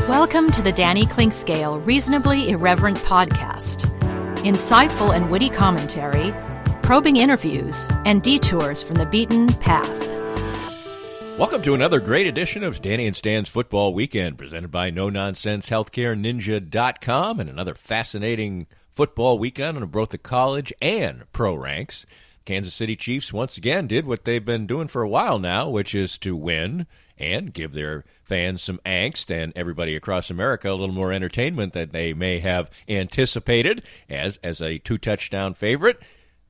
Welcome to the Danny Clinkscale Reasonably Irreverent podcast. Insightful and witty commentary, probing interviews, and detours from the beaten path. Welcome to another great edition of Danny and Stan's Football Weekend, presented by NoNonsenseHealthcareNinja.com, and another fascinating football weekend on both the college and pro ranks. Kansas City Chiefs once again did what they've been doing for a while now, which is to win and give their fans some angst and everybody across America a little more entertainment than they may have anticipated as a two-touchdown favorite.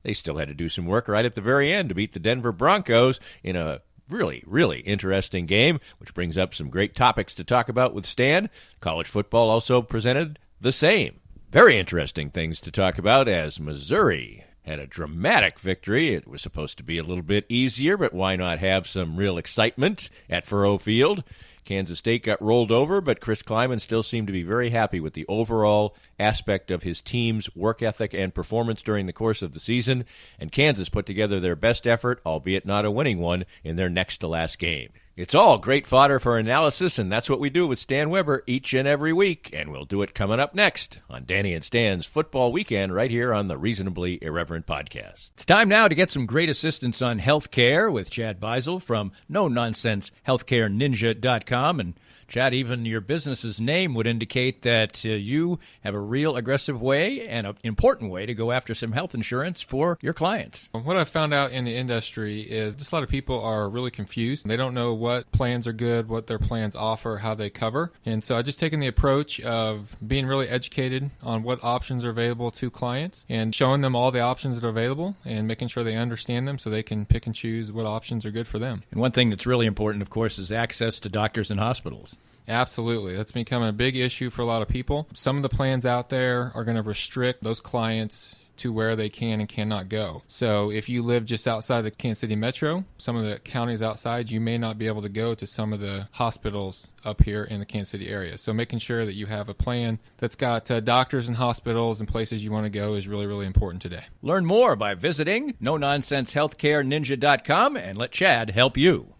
They still had to do some work right at the very end to beat the Denver Broncos in a really, really interesting game, which brings up some great topics to talk about with Stan. College football also presented the same. Very interesting things to talk about as Missouri had a dramatic victory. It was supposed to be a little bit easier, but why not have some real excitement at Faurot Field? Kansas State got rolled over, but Chris Kleiman still seemed to be very happy with the overall aspect of his team's work ethic and performance during the course of the season, and Kansas put together their best effort, albeit not a winning one, in their next-to-last game. It's all great fodder for analysis, and that's what we do with Stan Weber each and every week, and we'll do it coming up next on Danny and Stan's Football Weekend right here on the Reasonably Irreverent Podcast. It's time now to get some great assistance on healthcare with Chad Beisel from NoNonsenseHealthcareNinja.com. And Chad, even your business's name would indicate that you have a real aggressive way and an important way to go after some health insurance for your clients. What I've found out in the industry is just a lot of people are really confused. They don't know what plans are good, what their plans offer, how they cover. And so I've just taken the approach of being really educated on what options are available to clients and showing them all the options that are available and making sure they understand them so they can pick and choose what options are good for them. And one thing that's really important, of course, is access to doctors and hospitals. Absolutely. That's becoming a big issue for a lot of people. Some of the plans out there are going to restrict those clients to where they can and cannot go. So if you live just outside the Kansas City metro, some of the counties outside, you may not be able to go to some of the hospitals up here in the Kansas City area. So making sure that you have a plan that's got doctors and hospitals and places you want to go is really, really important today. Learn more by visiting NoNonsenseHealthcareNinja.com and let Chad help you.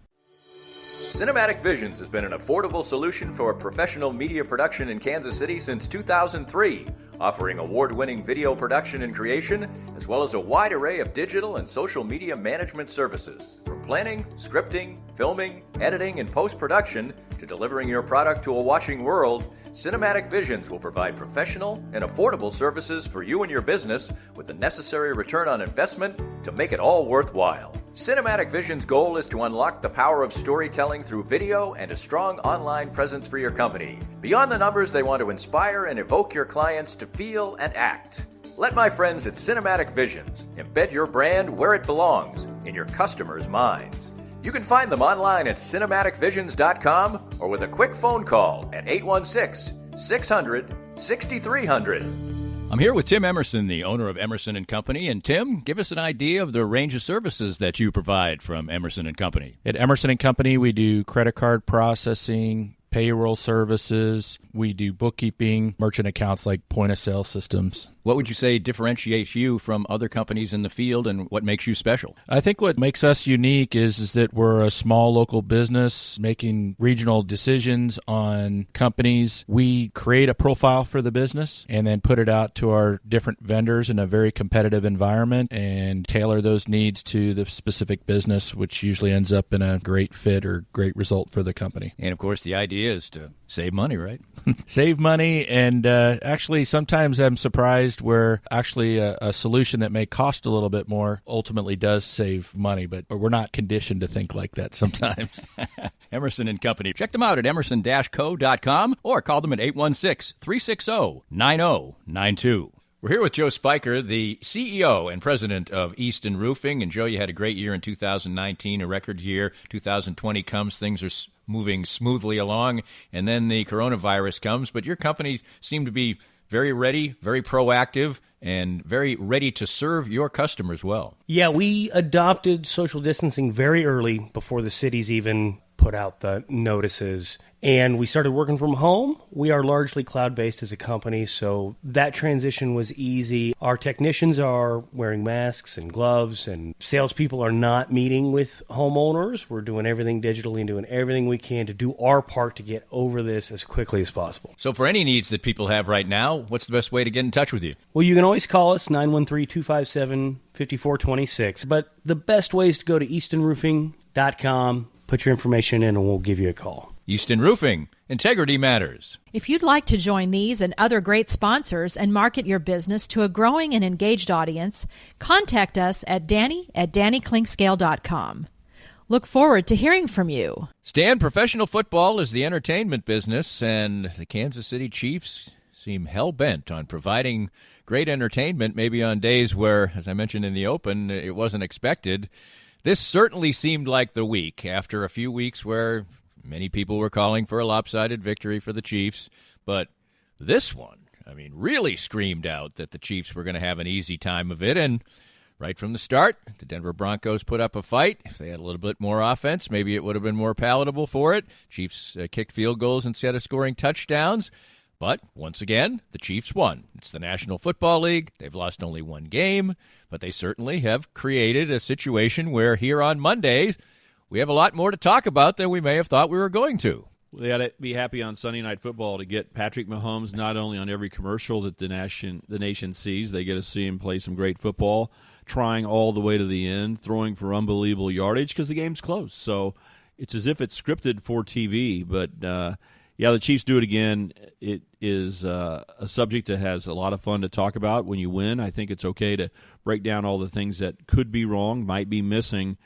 Cinematic Visions has been an affordable solution for professional media production in Kansas City since 2003, offering award-winning video production and creation, as well as a wide array of digital and social media management services. From planning, scripting, filming, editing, and post-production to delivering your product to a watching world, Cinematic Visions will provide professional and affordable services for you and your business with the necessary return on investment to make it all worthwhile. Cinematic Vision's goal is to unlock the power of storytelling through video and a strong online presence for your company. Beyond the numbers, they want to inspire and evoke your clients to feel and act. Let my friends at Cinematic Visions embed your brand where it belongs, in your customers' minds. You can find them online at cinematicvisions.com or with a quick phone call at 816-600-6300. I'm here with Tim Emerson, the owner of Emerson & Company. And Tim, give us an idea of the range of services that you provide from Emerson & Company. At Emerson & Company, we do credit card processing, payroll services. We do bookkeeping, merchant accounts like point-of-sale systems. What would you say differentiates you from other companies in the field, and what makes you special? I think what makes us unique is that we're a small local business making regional decisions on companies. We create a profile for the business and then put it out to our different vendors in a very competitive environment and tailor those needs to the specific business, which usually ends up in a great fit or great result for the company. And, of course, the idea is to save money, right? Save money, and actually sometimes I'm surprised where actually a solution that may cost a little bit more ultimately does save money, but we're not conditioned to think like that sometimes. Emerson & Company. Check them out at emerson-co.com or call them at 816-360-9092. We're here with Joe Spiker, the CEO and president of Easton Roofing. And Joe, you had a great year in 2019, a record year. 2020 comes, things are moving smoothly along, and then the coronavirus comes. But your company seemed to be very ready, very proactive, and very ready to serve your customers well. Yeah, we adopted social distancing very early before the cities even put out the notices. And we started working from home. We are largely cloud-based as a company, so that transition was easy. Our technicians are wearing masks and gloves, and salespeople are not meeting with homeowners. We're doing everything digitally and doing everything we can to do our part to get over this as quickly as possible. So for any needs that people have right now, what's the best way to get in touch with you? Well, you can always call us, 913-257-5426. But the best way is to go to eastonroofing.com, put your information in, and we'll give you a call. Easton Roofing. Integrity matters. If you'd like to join these and other great sponsors and market your business to a growing and engaged audience, contact us at danny@dannyclinkscale.com. Look forward to hearing from you. Stan, professional football is the entertainment business, and the Kansas City Chiefs seem hell-bent on providing great entertainment, maybe on days where, as I mentioned in the open, it wasn't expected. This certainly seemed like the week after a few weeks where many people were calling for a lopsided victory for the Chiefs, but this one, really screamed out that the Chiefs were going to have an easy time of it, and right from the start, the Denver Broncos put up a fight. If they had a little bit more offense, maybe it would have been more palatable for it. Chiefs kicked field goals instead of scoring touchdowns, but once again, the Chiefs won. It's the National Football League. They've lost only one game, but they certainly have created a situation where here on Monday, we have a lot more to talk about than we may have thought we were going to. Well, they ought to be happy on Sunday Night Football to get Patrick Mahomes not only on every commercial that the nation sees, they get to see him play some great football, trying all the way to the end, throwing for unbelievable yardage because the game's close. So it's as if it's scripted for TV. But, the Chiefs do it again. It is a subject that has a lot of fun to talk about. When you win, I think it's okay to break down all the things that could be wrong, might be missing.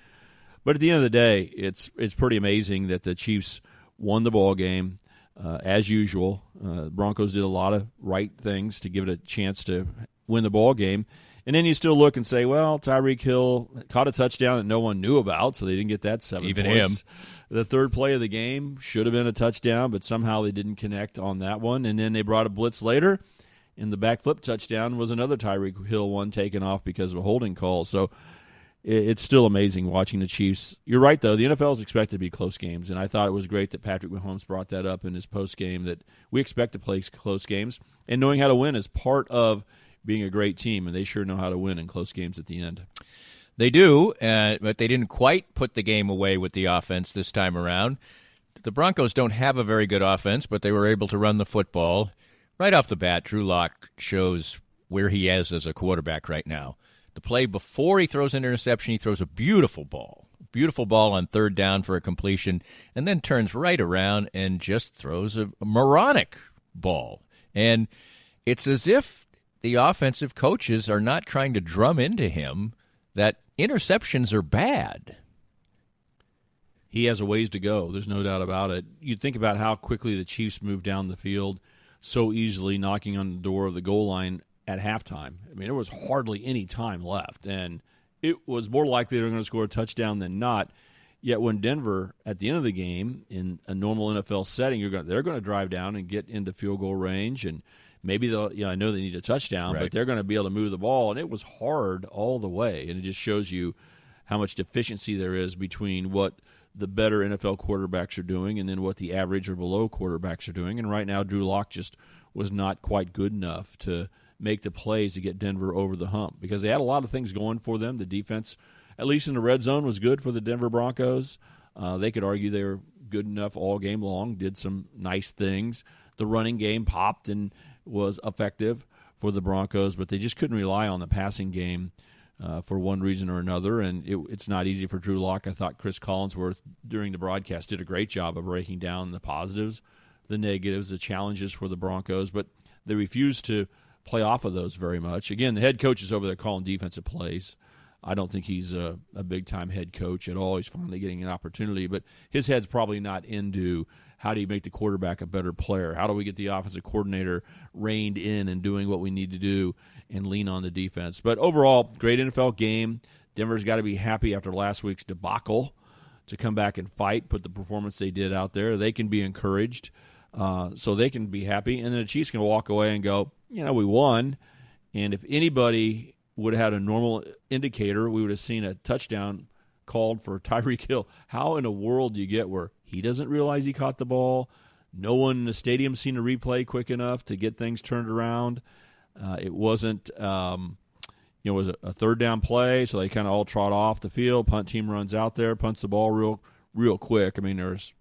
But at the end of the day, it's pretty amazing that the Chiefs won the ball game as usual. Broncos did a lot of right things to give it a chance to win the ball game. And then you still look and say, well, Tyreek Hill caught a touchdown that no one knew about, so they didn't get that 7 Even points. him. The third play of the game should have been a touchdown, but somehow they didn't connect on that one. And then they brought a blitz later, and the backflip touchdown was another Tyreek Hill one taken off because of a holding call. So it's still amazing watching the Chiefs. You're right, though. The NFL is expected to be close games, and I thought it was great that Patrick Mahomes brought that up in his post-game, that we expect to play close games, and knowing how to win is part of being a great team, and they sure know how to win in close games at the end. They do, but they didn't quite put the game away with the offense this time around. The Broncos don't have a very good offense, but they were able to run the football. Right off the bat, Drew Lock shows where he is as a quarterback right now. The play before he throws an interception, he throws a beautiful ball on third down for a completion, and then turns right around and just throws a moronic ball. And it's as if the offensive coaches are not trying to drum into him that interceptions are bad. He has a ways to go. There's no doubt about it. You think about how quickly the Chiefs moved down the field, so easily knocking on the door of the goal line at halftime. There was hardly any time left, and it was more likely they were going to score a touchdown than not. Yet when Denver, at the end of the game, in a normal NFL setting, they're going to drive down and get into field goal range, and maybe I know they need a touchdown, right, but they're going to be able to move the ball, and it was hard all the way, and it just shows you how much deficiency there is between what the better NFL quarterbacks are doing and then what the average or below quarterbacks are doing. And right now, Drew Lock just was not quite good enough to make the plays to get Denver over the hump because they had a lot of things going for them. The defense, at least in the red zone, was good for the Denver Broncos. They could argue they were good enough all game long, did some nice things. The running game popped and was effective for the Broncos, but they just couldn't rely on the passing game for one reason or another, and it's not easy for Drew Lock. I thought Chris Collinsworth, during the broadcast, did a great job of breaking down the positives, the negatives, the challenges for the Broncos, but they refused to play off of those very much. Again, the head coach is over there calling defensive plays. I don't think he's a big-time head coach at all. He's finally getting an opportunity, but his head's probably not into how do you make the quarterback a better player? How do we get the offensive coordinator reined in and doing what we need to do and lean on the defense? But overall, great NFL game. Denver's got to be happy after last week's debacle to come back and fight, put the performance they did out there. They can be encouraged, so they can be happy. And then the Chiefs can walk away and go, we won. And if anybody would have had a normal indicator, we would have seen a touchdown called for Tyreek Hill. How in the world do you get where he doesn't realize he caught the ball? No one in the stadium seen a replay quick enough to get things turned around. It wasn't, it was a third down play, so they kind of all trot off the field. Punt team runs out there, punts the ball real quick. I mean, there's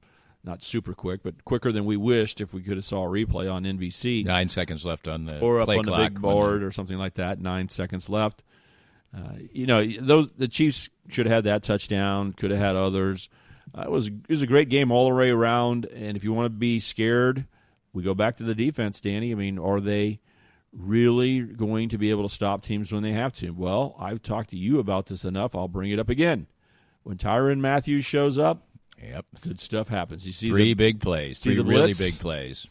not super quick, but quicker than we wished if we could have saw a replay on NBC. 9 seconds left on the or up play on clock the big board or something like that. 9 seconds left. The Chiefs should have had that touchdown. Could have had others. It was a great game all the way around. And if you want to be scared, we go back to the defense, Danny. I mean, are they really going to be able to stop teams when they have to? Well, I've talked to you about this enough. I'll bring it up again. When Tyrann Mathieu shows up, yep, good stuff happens. You see three big plays, three really big plays,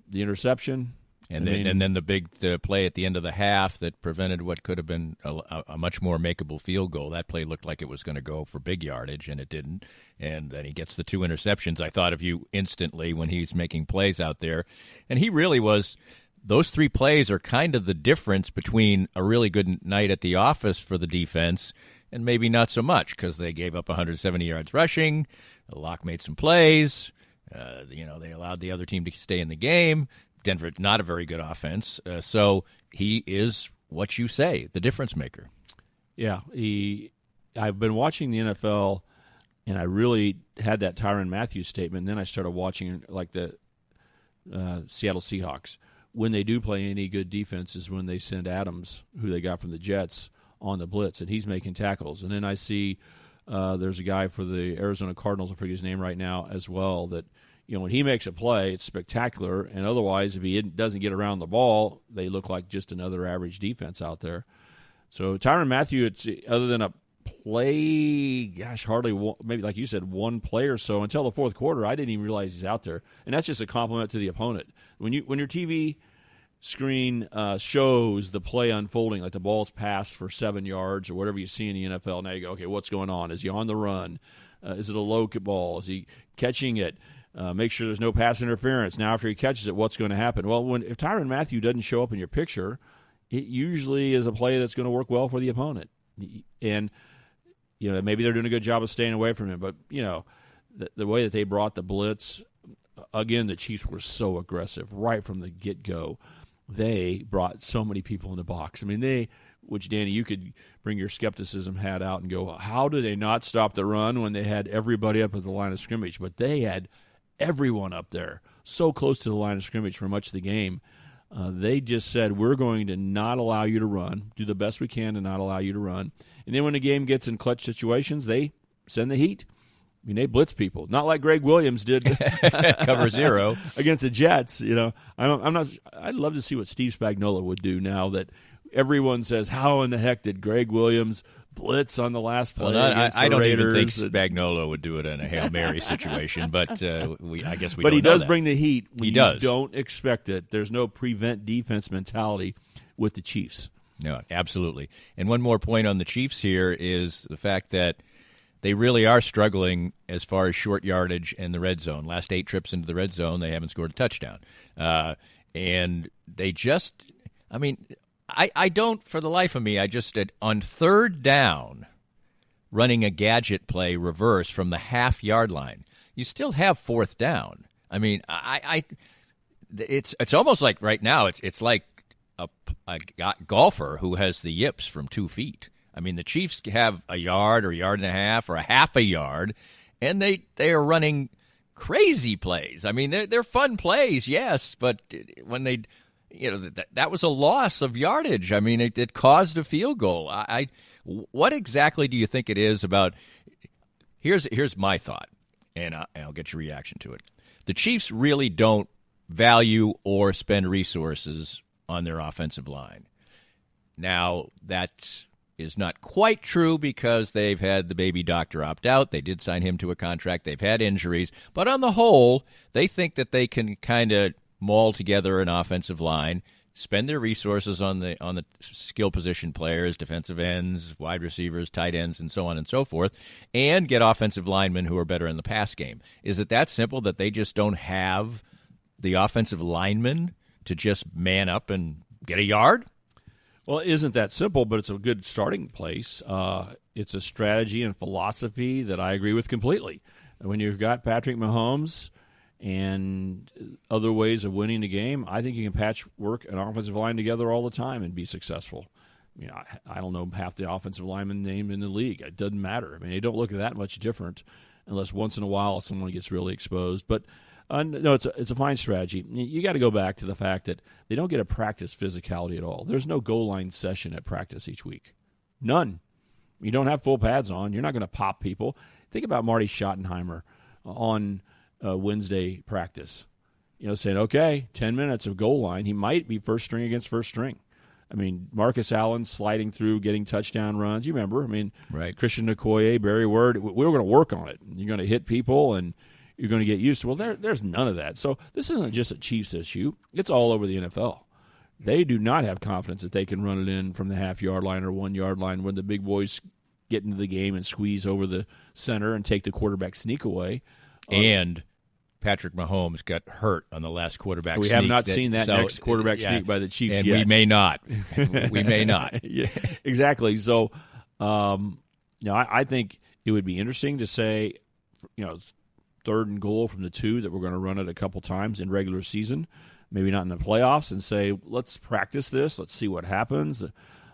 the interception, and then the big play at the end of the half that prevented what could have been a much more makeable field goal. That play looked like it was going to go for big yardage, and it didn't. And then he gets the 2 interceptions. I thought of you instantly when he's making plays out there, and he really was. Those 3 plays are kind of the difference between a really good night at the office for the defense and maybe not so much, because they gave up 170 yards rushing. Locke made some plays. They allowed the other team to stay in the game. Denver, not a very good offense. So he is what you say, the difference maker. Yeah, I've been watching the NFL, and I really had that Tyrann Mathieu statement, and then I started watching like the Seattle Seahawks. When they do play any good defense is when they send Adams, who they got from the Jets, on the blitz, and he's making tackles. And then I see there's a guy for the Arizona Cardinals, I forget his name right now, as well, that when he makes a play, it's spectacular, and otherwise, if he doesn't get around the ball, they look like just another average defense out there. So Tyrann Mathieu, it's other than a play, hardly one, maybe like you said, one play or so until the fourth quarter, I didn't even realize he's out there, and that's just a compliment to the opponent. When your TV screen shows the play unfolding, like the ball's passed for 7 yards or whatever you see in the NFL, now you go, okay, what's going on? Is he on the run? Is it a low ball? Is he catching it? Make sure there's no pass interference. Now, after he catches it, what's going to happen? Well, if Tyrann Mathieu doesn't show up in your picture, it usually is a play that's going to work well for the opponent. And maybe they're doing a good job of staying away from him, but the way that they brought the blitz, again, the Chiefs were so aggressive right from the get-go. They brought so many people in the box. I mean, which, Danny, you could bring your skepticism hat out and go, how did they not stop the run when they had everybody up at the line of scrimmage? But they had everyone up there, so close to the line of scrimmage for much of the game. They just said, we're going to not allow you to run, do the best we can to not allow you to run. And then when the game gets in clutch situations, they send the heat. I mean, they blitz people, not like Greg Williams did cover zero against the Jets. I'd love to see what Steve Spagnuolo would do now that everyone says, how in the heck did Greg Williams blitz on the last play? Well, I don't Raiders? even think Spagnuolo would do it in a Hail Mary situation, but I guess we. But don't he know does that. bring the heat. He does. Don't expect it. There's no prevent defense mentality with the Chiefs. No, absolutely. And one more point on the Chiefs here is the fact that they really are struggling as far as short yardage and the red zone. Last 8 trips into the red zone, they haven't scored a touchdown. And they just, I don't, for the life of me, on third down, running a gadget play reverse from the half-yard line, you still have fourth down. I mean, it's almost like right now, it's like a golfer who has the yips from 2 feet. I mean, the Chiefs have a yard or a yard and a half or a half a yard, and they are running crazy plays. I mean, they're fun plays, yes, but when they, that was a loss of yardage. I mean, it caused a field goal. What exactly do you think it is about? Here's my thought, and I'll get your reaction to it. The Chiefs really don't value or spend resources on their offensive line. Now, that is not quite true because they've had the baby doctor opt out. They did sign him to a contract. They've had injuries. But on the whole, they think that they can kind of maul together an offensive line, spend their resources on the skill position players, defensive ends, wide receivers, tight ends, and so on and so forth, and get offensive linemen who are better in the pass game. Is it that simple that they just don't have the offensive linemen to just man up and get a yard? Well, it isn't that simple, but it's a good starting place. It's a strategy and philosophy that I agree with completely. When you've got Patrick Mahomes and other ways of winning the game, I think you can patchwork an offensive line together all the time and be successful. I don't know half the offensive lineman name in the league. It doesn't matter. They don't look that much different unless once in a while someone gets really exposed. But no, it's a fine strategy. You got to go back to the fact that they don't get to practice physicality at all. There's no goal line session at practice each week. None. You don't have full pads on. You're not going to pop people. Think about Marty Schottenheimer on Wednesday practice. Saying, okay, 10 minutes of goal line. He might be first string against first string. Marcus Allen sliding through, getting touchdown runs. You remember? Right. Christian Okoye, Barry Word. We were going to work on it. You're going to hit people, and you're going to get used to. Well, there's none of that. So this isn't just a Chiefs issue. It's all over the NFL. They do not have confidence that they can run it in from the half-yard line or 1 yard line when the big boys get into the game and squeeze over the center and take the quarterback sneak away. And Patrick Mahomes got hurt on the last quarterback sneak. We have not seen that next quarterback sneak by the Chiefs and yet. We may not. We may not. Yeah, exactly. So, I think it would be interesting to say, 3rd and goal from the 2 that we're going to run it a couple times in regular season, maybe not in the playoffs, and say, let's practice this. Let's see what happens.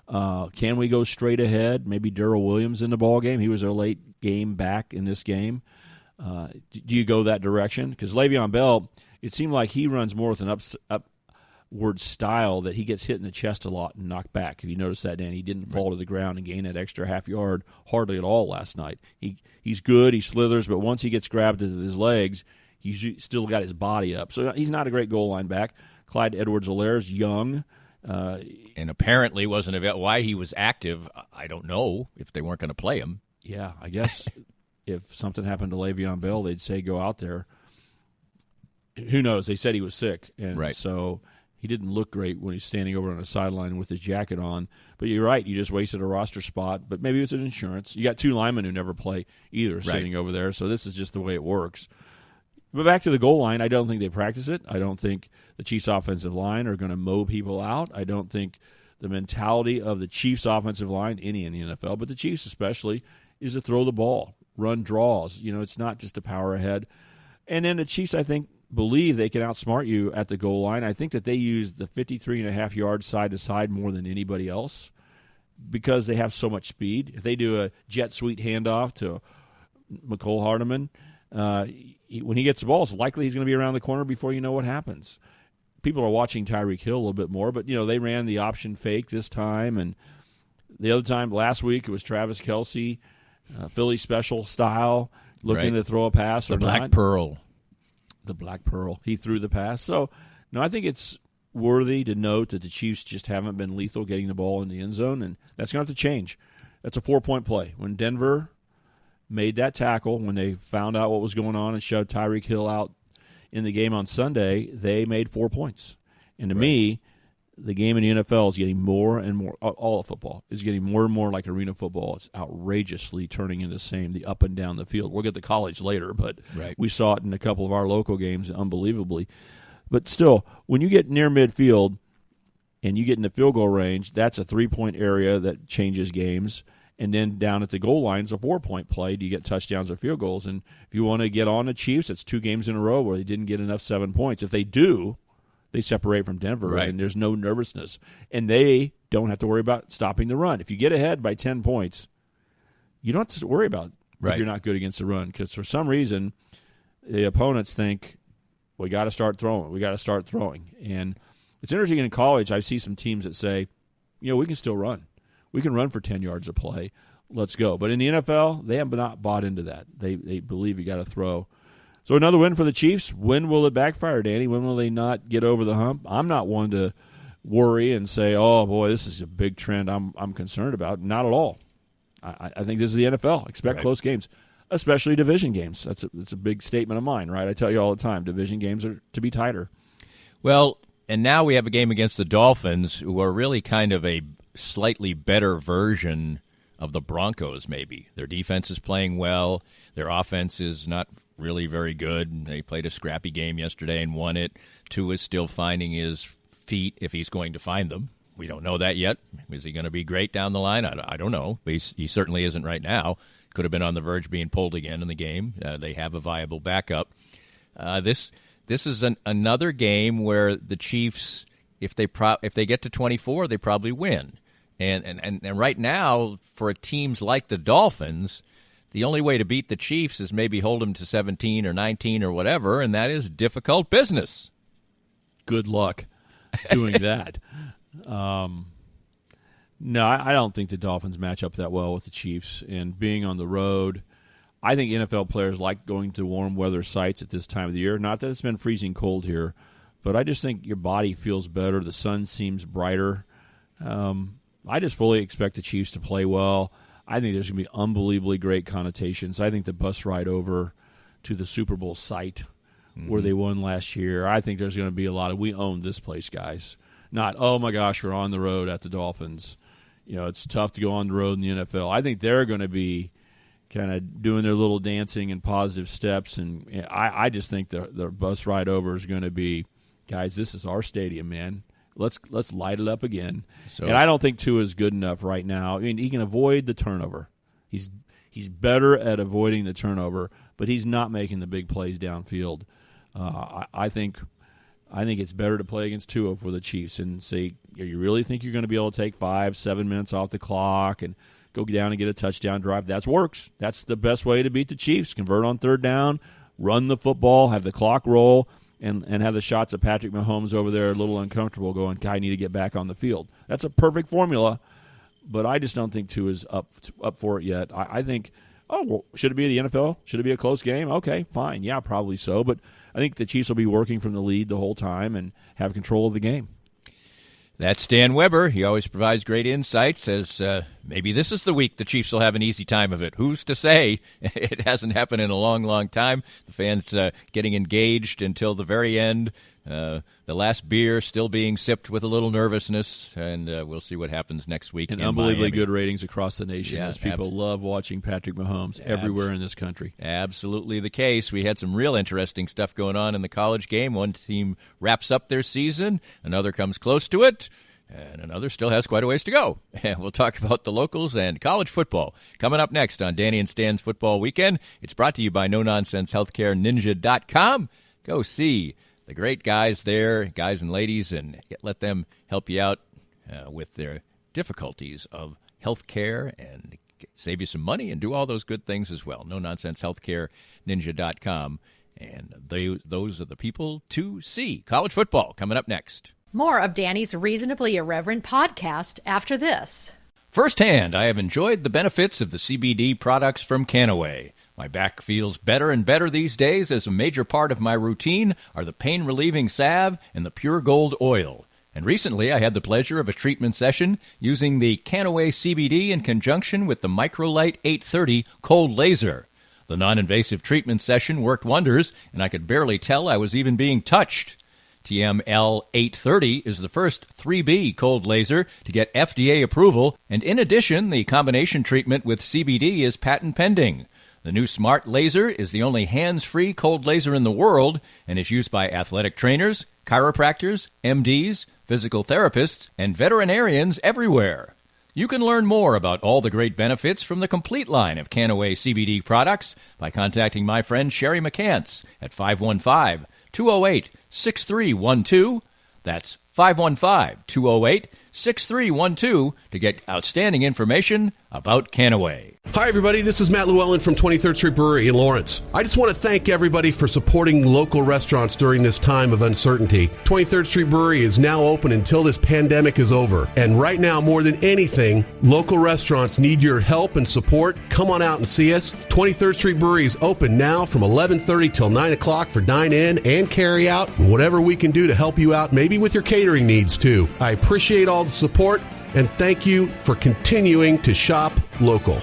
Can we go straight ahead? Maybe Darrell Williams in the ball game. He was our late game back in this game. Do you go that direction? Because Le'Veon Bell, it seemed like he runs more with an upward style that he gets hit in the chest a lot and knocked back. If you notice that, Dan, he didn't fall to the ground and gain that extra half yard hardly at all last night. He's good, he slithers, but once he gets grabbed with his legs, he's still got his body up. So he's not a great goal line back. Clyde Edwards-Helaire is young. And apparently wasn't why he was active. I don't know if they weren't going to play him. Yeah, I guess if something happened to Le'Veon Bell, they'd say go out there. Who knows? They said he was sick, and so he didn't look great when he's standing over on the sideline with his jacket on. But you're right, you just wasted a roster spot. But maybe it's an insurance. You got 2 linemen who never play either sitting over there, so this is just the way it works. But back to the goal line, I don't think they practice it. I don't think the Chiefs' offensive line are going to mow people out. I don't think the mentality of the Chiefs' offensive line, any in the NFL, but the Chiefs especially, is to throw the ball, run draws. It's not just a power ahead. And then the Chiefs, I think, believe they can outsmart you at the goal line. I think that they use the 53.5 yards side to side more than anybody else because they have so much speed. If they do a jet sweep handoff to McCole Hardeman, when he gets the ball, it's likely he's going to be around the corner before you know what happens. People are watching Tyreek Hill a little bit more, but they ran the option fake this time, and the other time last week it was Travis Kelce, Philly special style, looking to throw a pass or not. The Black Pearl. He threw the pass. So, no, I think it's worthy to note that the Chiefs just haven't been lethal getting the ball in the end zone, and that's going to have to change. That's a 4-point play. When Denver made that tackle, when they found out what was going on and shoved Tyreek Hill out in the game on Sunday, they made 4 points. And to me, the game in the NFL is getting more and more, all of football is getting more and more like arena football. It's outrageously turning into the up and down the field. We'll get to college later, but we saw it in a couple of our local games unbelievably. But still, when you get near midfield and you get in the field goal range, that's a 3-point area that changes games. And then down at the goal line is a 4-point play. Do you get touchdowns or field goals? And if you want to get on the Chiefs, it's 2 games in a row where they didn't get enough 7 points. If they do, they separate from Denver, and there's no nervousness. And they don't have to worry about stopping the run. If you get ahead by 10 points, you don't have to worry about if you're not good against the run. Because for some reason, the opponents think, we got to start throwing. And it's interesting in college, I see some teams that say, we can still run. We can run for 10 yards of play. Let's go. But in the NFL, they have not bought into that. They believe you got to throw. So another win for the Chiefs. When will it backfire, Danny? When will they not get over the hump? I'm not one to worry and say, oh, boy, this is a big trend I'm concerned about. Not at all. I think this is the NFL. Expect close games, especially division games. That's a big statement of mine, right? I tell you all the time, division games are to be tighter. Well, and now we have a game against the Dolphins, who are really kind of a slightly better version of the Broncos, maybe. Their defense is playing well. Their offense is not really very good. They played a scrappy game yesterday and won it. Tua is still finding his feet, if he's going to find them. We don't know that yet. Is he going to be great down the line? I don't know. But he certainly isn't right now. Could have been on the verge of being pulled again in the game. They have a viable backup. This is another game where the Chiefs, if they get to 24, they probably win. And right now, for teams like the Dolphins, the only way to beat the Chiefs is maybe hold them to 17 or 19 or whatever, and that is difficult business. Good luck doing that. No, I don't think the Dolphins match up that well with the Chiefs. And being on the road, I think NFL players like going to warm weather sites at this time of the year. Not that it's been freezing cold here, but I just think your body feels better. The sun seems brighter. I just fully expect the Chiefs to play well. I think there's going to be unbelievably great connotations. I think the bus ride over to the Super Bowl site where they won last year, I think there's going to be a lot of, we own this place, guys. Not, oh my gosh, we're on the road at the Dolphins. You know, it's tough to go on the road in the NFL. I think they're going to be kind of doing their little dancing and positive steps, and I just think the bus ride over is going to be, guys, this is our stadium, man. Let's light it up again. And I don't think Tua is good enough right now. I mean, he can avoid the turnover. He's better at avoiding the turnover, but he's not making the big plays downfield. I think it's better to play against Tua for the Chiefs and say, you really think you're going to be able to take 5-7 minutes off the clock and go down and get a touchdown drive? That works. That's the best way to beat the Chiefs. Convert on third down, run the football, have the clock roll, and have the shots of Patrick Mahomes over there a little uncomfortable going, I need to get back on the field. That's a perfect formula, but I just don't think Tua is up for it yet. I think, should it be the NFL? Should it be a close game? Okay, fine. Yeah, probably so, but I think the Chiefs will be working from the lead the whole time and have control of the game. That's Dan Weber. He always provides great insights, says maybe this is the week the Chiefs will have an easy time of it. Who's to say? It hasn't happened in a long, long time. The fans getting engaged until the very end. The last beer still being sipped with a little nervousness, and we'll see what happens next week. And unbelievably good ratings across the nation as people love watching Patrick Mahomes everywhere in this country. Absolutely the case. We had some real interesting stuff going on in the college game. One team wraps up their season, another comes close to it, and another still has quite a ways to go. And we'll talk about the locals and college football coming up next on Danny and Stan's Football Weekend. It's brought to you by NoNonsenseHealthcareNinja.com. Go see the great guys there, guys and ladies, and let them help you out with their difficulties of health care and save you some money and do all those good things as well. NoNonsenseHealthcareNinja.com. And those are the people to see. College football coming up next. More of Danny's Reasonably Irreverent podcast after this. Firsthand, I have enjoyed the benefits of the CBD products from Canaway. My back feels better and better these days, as a major part of my routine are the pain-relieving salve and the Pure Gold oil. And recently I had the pleasure of a treatment session using the Canaway CBD in conjunction with the Microlight 830 cold laser. The non-invasive treatment session worked wonders, and I could barely tell I was even being touched. TML 830 is the first 3B cold laser to get FDA approval, and in addition, the combination treatment with CBD is patent pending. The new smart laser is the only hands-free cold laser in the world and is used by athletic trainers, chiropractors, MDs, physical therapists, and veterinarians everywhere. You can learn more about all the great benefits from the complete line of Canaway CBD products by contacting my friend Sherry McCants at 515-208-6312. That's 515-208-6312 to get outstanding information about Canaway. Hi, everybody. This is Matt Llewellyn from 23rd Street Brewery in Lawrence. I just want to thank everybody for supporting local restaurants during this time of uncertainty. 23rd Street Brewery is now open until this pandemic is over. And right now, more than anything, local restaurants need your help and support. Come on out and see us. 23rd Street Brewery is open now from 11:30 till 9 o'clock for dine-in and carry-out. Whatever we can do to help you out, maybe with your catering needs, too. I appreciate all the support, and thank you for continuing to shop local.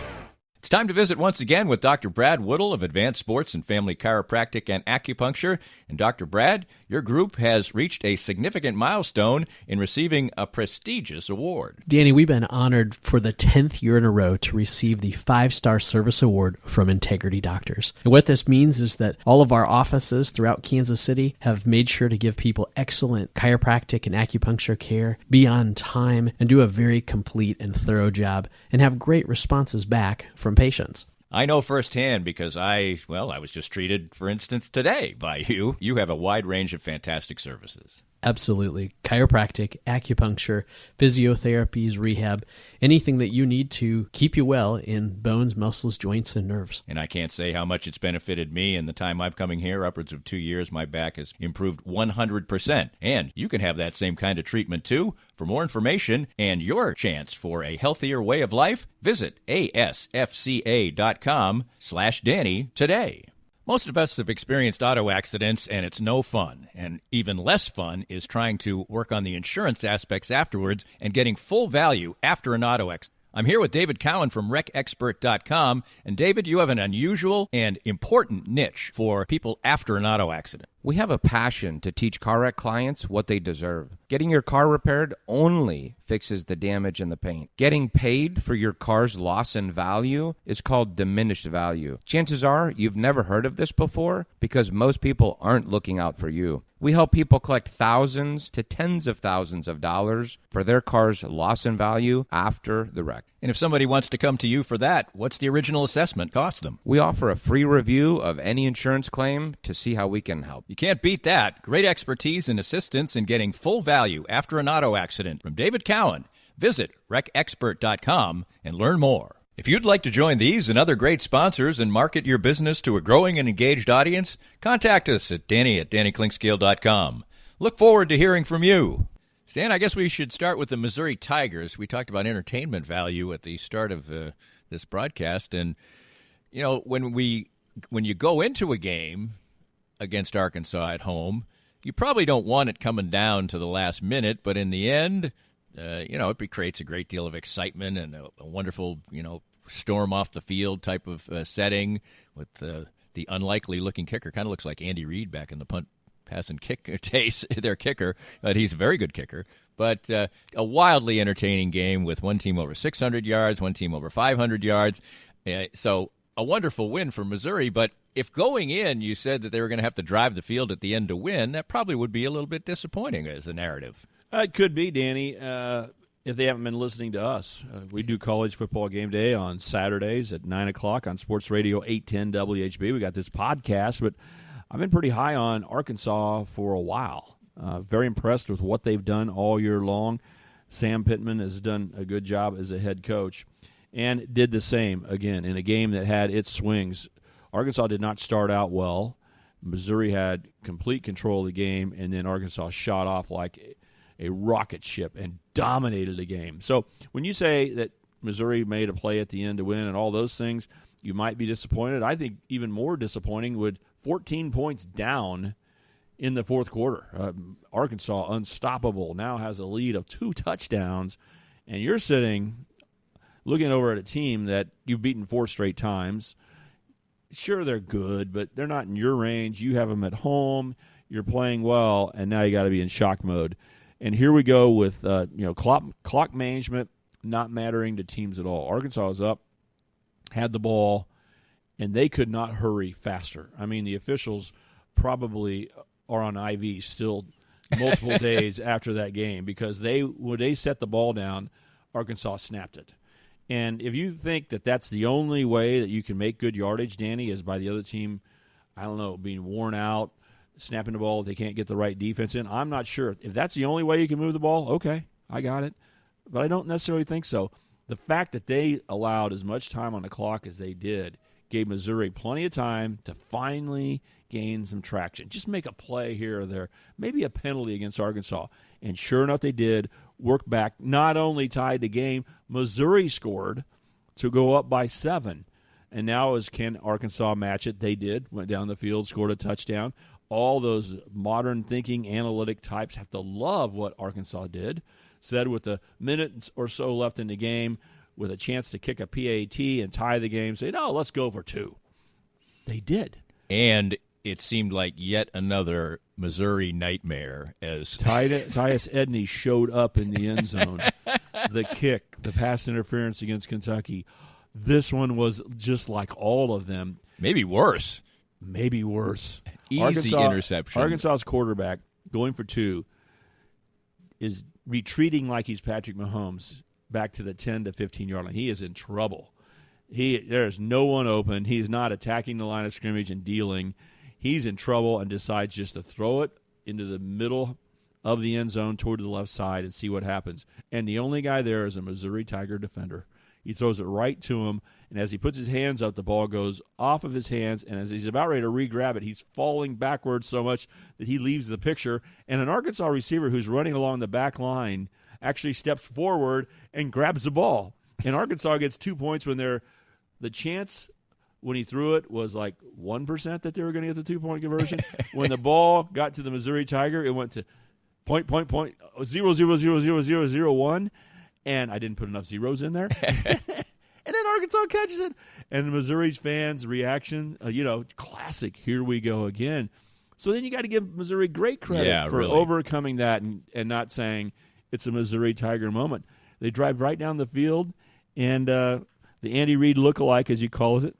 It's time to visit once again with Dr. Brad Woodle of Advanced Sports and Family Chiropractic and Acupuncture. And Dr. Brad, your group has reached a significant milestone in receiving a prestigious award. Danny, we've been honored for the 10th year in a row to receive the 5-Star Service Award from Integrity Doctors. And what this means is that all of our offices throughout Kansas City have made sure to give people excellent chiropractic and acupuncture care, be on time, and do a very complete and thorough job, and have great responses back from patients. I know firsthand because I was just treated, for instance, today by you. You have a wide range of fantastic services. Absolutely. Chiropractic, acupuncture, physiotherapies, rehab, anything that you need to keep you well in bones, muscles, joints, and nerves. And I can't say how much it's benefited me in the time I've coming here, upwards of 2 years. My back has improved 100%. And you can have that same kind of treatment too. For more information and your chance for a healthier way of life, visit asfca.com/Danny today. Most of us have experienced auto accidents, and it's no fun. And even less fun is trying to work on the insurance aspects afterwards and getting full value after an auto accident. I'm here with David Cowan from wreckexpert.com. And David, you have an unusual and important niche for people after an auto accident. We have a passion to teach car wreck clients what they deserve. Getting your car repaired only fixes the damage and the paint. Getting paid for your car's loss in value is called diminished value. Chances are you've never heard of this before because most people aren't looking out for you. We help people collect thousands to tens of thousands of dollars for their car's loss in value after the wreck. And if somebody wants to come to you for that, what's the original assessment cost them? We offer a free review of any insurance claim to see how we can help. You can't beat that. Great expertise and assistance in getting full value after an auto accident from David Cowan. Visit wreckexpert.com and learn more. If you'd like to join these and other great sponsors and market your business to a growing and engaged audience, contact us at Danny@DannyKlinkscale.com. Look forward to hearing from you. Stan, I guess we should start with the Missouri Tigers. We talked about entertainment value at the start of this broadcast. And, you know, when you go into a game against Arkansas at home, you probably don't want it coming down to the last minute. But in the end, it creates a great deal of excitement and a wonderful, storm off the field type of setting with the unlikely-looking kicker. Kind of looks like Andy Reid back in the punt, pass, and kick days, their kicker. But he's a very good kicker. But a wildly entertaining game with one team over 600 yards, one team over 500 yards. So a wonderful win for Missouri. But if going in you said that they were going to have to drive the field at the end to win, that probably would be a little bit disappointing as a narrative. It could be, Danny, if they haven't been listening to us. We do College Football Game Day on Saturdays at 9 o'clock on Sports Radio 810 WHB. We got this podcast, but I've been pretty high on Arkansas for a while. Very impressed with what they've done all year long. Sam Pittman has done a good job as a head coach and did the same, again, in a game that had its swings. Arkansas did not start out well. Missouri had complete control of the game, and then Arkansas shot off like a rocket ship and dominated the game. So when you say that Missouri made a play at the end to win and all those things, you might be disappointed. I think even more disappointing would 14 points down in the fourth quarter. Arkansas, unstoppable, now has a lead of 2 touchdowns, and you're sitting looking over at a team that you've beaten 4 straight times. Sure, they're good, but they're not in your range. You have them at home. You're playing well, and now you got to be in shock mode. And here we go with clock management not mattering to teams at all. Arkansas was up, had the ball, and they could not hurry faster. I mean, the officials probably are on IV still multiple days after that game because when they set the ball down, Arkansas snapped it. And if you think that that's the only way that you can make good yardage, Danny, is by the other team, being worn out, snapping the ball, they can't get the right defense in. I'm not sure. If that's the only way you can move the ball, okay, I got it. But I don't necessarily think so. The fact that they allowed as much time on the clock as they did gave Missouri plenty of time to finally gain some traction. Just make a play here or there, maybe a penalty against Arkansas. And sure enough, they did work back, not only tied the game, Missouri scored to go up by 7. And now can Arkansas match it? They did, went down the field, scored a touchdown. All those modern thinking analytic types have to love what Arkansas did. Said with a minute or so left in the game, with a chance to kick a PAT and tie the game, say, no, let's go for 2. They did. And it seemed like yet another Missouri nightmare as Tyus Edney showed up in the end zone. The kick, the pass interference against Kentucky. This one was just like all of them. Maybe worse. Easy interception. Arkansas's quarterback, going for 2, is retreating like he's Patrick Mahomes back to the 10 to 15-yard line. He is in trouble. There's no one open. He's not attacking the line of scrimmage and dealing. He's in trouble and decides just to throw it into the middle of the end zone toward the left side and see what happens. And the only guy there is a Missouri Tiger defender. He throws it right to him, and as he puts his hands up, the ball goes off of his hands, and as he's about ready to re-grab it, he's falling backwards so much that he leaves the picture, and an Arkansas receiver who's running along the back line actually steps forward and grabs the ball. And Arkansas gets 2 points when the chance when he threw it was like 1% that they were going to get the 2-point conversion. When the ball got to the Missouri Tiger, it went to point, 0.0000001, and I didn't put enough zeros in there. And then Arkansas catches it. And Missouri's fans' reaction, classic, here we go again. So then you got to give Missouri great credit for overcoming that and not saying it's a Missouri Tiger moment. They drive right down the field, and the Andy Reid lookalike, as you call it,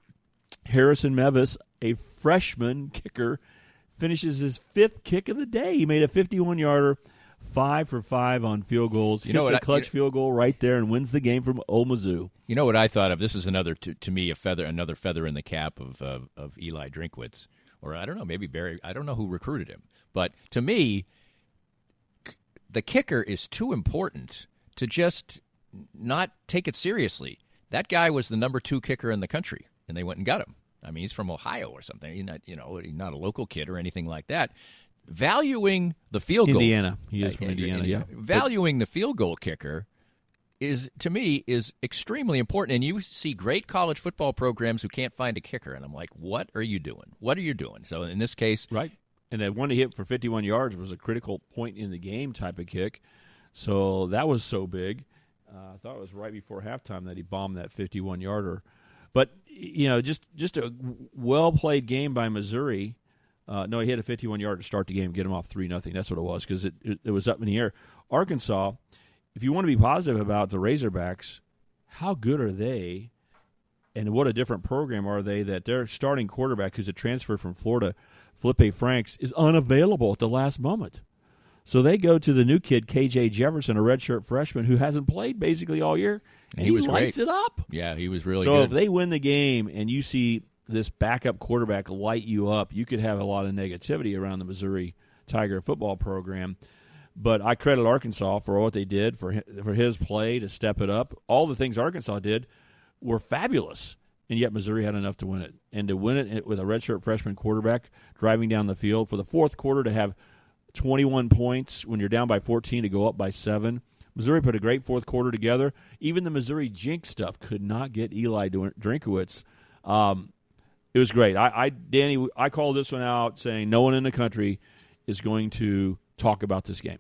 Harrison Mevis, a freshman kicker, finishes his 5th kick of the day. He made a 51-yarder, 5 for 5 on field goals. Hits a clutch field goal right there and wins the game from Ole Mizzou. You know what I thought of? This is another, to me, another feather in the cap of Eli Drinkwitz. Or I don't know, maybe Barry. I don't know who recruited him. But to me, the kicker is too important to just not take it seriously. That guy was the number 2 kicker in the country, and they went and got him. I mean, he's from Ohio or something. He's not, he's not a local kid or anything like that. Valuing the field goal. Indiana. He is from Indiana, yeah. Valuing the field goal kicker to me, is extremely important. And you see great college football programs who can't find a kicker. And I'm like, what are you doing? What are you doing? So in this case. Right. And that one he hit for 51 yards was a critical point in the game type of kick. So that was so big. I thought it was right before halftime that he bombed that 51-yarder. But, just a well-played game by Missouri. No, he had a 51-yarder to start the game, get him off 3-0. That's what it was, because it was up in the air. Arkansas, if you want to be positive about the Razorbacks, how good are they, and what a different program are they that their starting quarterback, who's a transfer from Florida, Felipe Franks, is unavailable at the last moment. So they go to the new kid, K.J. Jefferson, a redshirt freshman who hasn't played basically all year, and he was lights great. It up. Yeah, he was really good. So if they win the game and you see this backup quarterback light you up, you could have a lot of negativity around the Missouri Tiger football program. But I credit Arkansas for what they did, for his play to step it up. All the things Arkansas did were fabulous, and yet Missouri had enough to win it. And to win it with a redshirt freshman quarterback driving down the field for the fourth quarter to have 21 points when you're down by 14 to go up by 7. Missouri put a great fourth quarter together. Even the Missouri jinx stuff could not get Eli Drinkwitz. It was great. Danny, I called this one out saying no one in the country is going to talk about this game.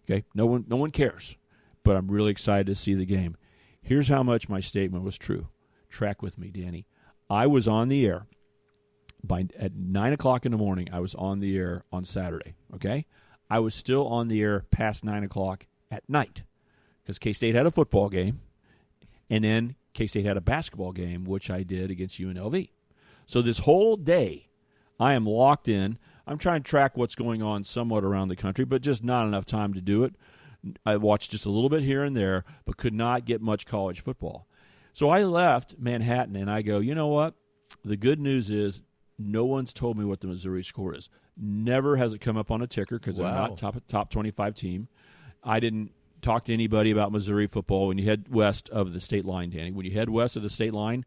Okay, no one cares, but I'm really excited to see the game. Here's how much my statement was true. Track with me, Danny. I was on the air at 9 o'clock in the morning. I was on the air on Saturday. Okay, I was still on the air past 9 o'clock at night because K-State had a football game, and then K-State had a basketball game, which I did against UNLV. So this whole day, I am locked in. I'm trying to track what's going on somewhat around the country, but just not enough time to do it. I watched just a little bit here and there, but could not get much college football. So I left Manhattan, and I go, you know what? The good news is no one's told me what the Missouri score is. Never has it come up on a ticker because they're not top 25 team. I didn't talk to anybody about Missouri football when you head west of the state line, Danny. When you head west of the state line,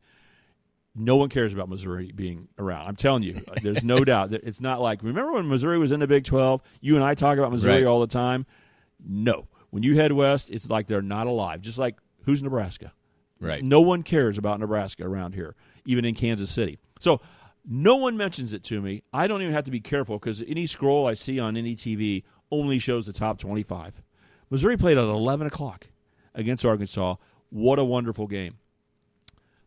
no one cares about Missouri being around. I'm telling you, there's no doubt. That it's not like, remember when Missouri was in the Big 12? You and I talk about Missouri all the time. No. When you head west, it's like they're not alive. Just like, who's Nebraska? Right. No one cares about Nebraska around here, even in Kansas City. So no one mentions it to me. I don't even have to be careful because any scroll I see on any TV only shows the top 25. Missouri played at 11 o'clock against Arkansas, What a wonderful game.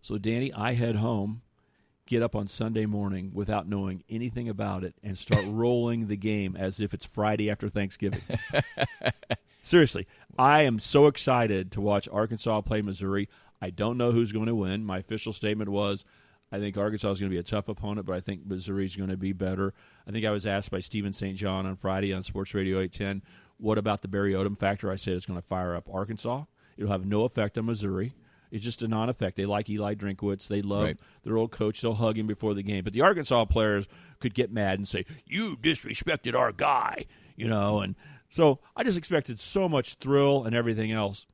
So, Danny, I head home, get up on Sunday morning without knowing anything about it, and start rolling the game as if it's Friday after Thanksgiving. Seriously, I am so excited to watch Arkansas play Missouri. I don't know who's going to win. My official statement was, I think Arkansas is going to be a tough opponent, but I think Missouri is going to be better. I think I was asked by Stephen St. John on Friday on Sports Radio 810, what about the Barry Odom factor? I said it's going to fire up Arkansas. It'll have no effect on Missouri. It's just a non-effect. They like Eli Drinkwitz. They love their old coach. They'll hug him before the game. But the Arkansas players could get mad and say, you disrespected our guy, and so I just expected so much thrill and everything else.